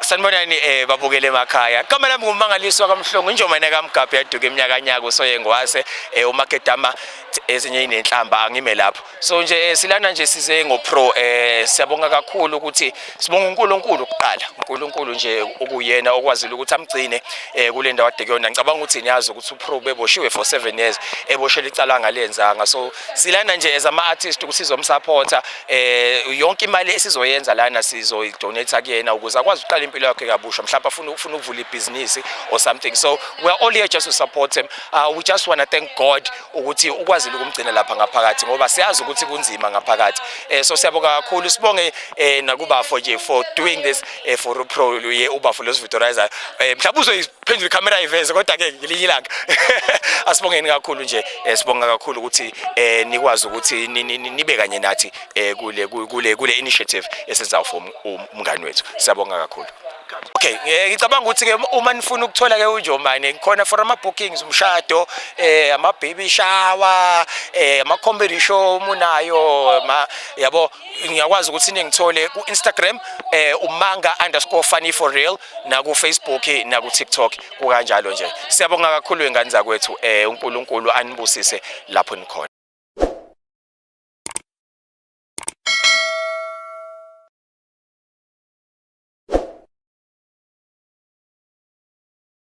Sanibonani babukele emakhaya. Igama lami ngumangaliswa kaMhlongo injomane kaMgabhe yaduka eminyakanyaka uSoyengwase uMakedama ezinye inenhlamba angime lapho. So nje silana nje size ngoPro siyabonga kakhulu ukuthi sibonga uNkulunkulu kuqala. uNkulunkulu nje okuyena okwazile ukuthi amgcine kule ndawo ade kuyona. Ngicabanga ukuthi niyazi ukuthi uPro beboshiwe for 7 years eboshela icala ngalenzanga. So silana nje as ama artist ukuthi sizomsupporta yonke imali esizoyenza lana sizoidonate kuyena ukuze akwazi uqala impilo yakhe kabusha mhlawumbe afuna ukuvula ibhizinisi or something. So we are all here just to support him. We just want to thank God ukuthi ukwazile ukumgcina lapha ngaphakathi ngoba siyazi ukuthi kunzima ngaphakathi. So siyabonga kakhulu sibonge nakubafo nje for doing this for uPro ubafo losvidorizer. Mhlawumbe uzoyiphendula iCamera iveze kodwa ke ngelinye ilanga asibongeni kakhulu nje sibonga kakhulu ukuthi nikwazi ukuthi nibe kanye nathi kule initiative esenza for umngani wethu. Siyabonga kakhulu. Okay, ngicabanga ukuthi ke uma nifuna ukuthola ke uNjomane khona for ama bookings umshado ama baby shower ama comedy show umunayo yabo ngiyakwazi ukuthi ningithole ku Instagram umanga_funny4real na ku Facebook na ku TikTok kukanjalo nje. Siyabonga kakhulu ingane zakwethu uNkulunkulu anibusise lapho nikhona.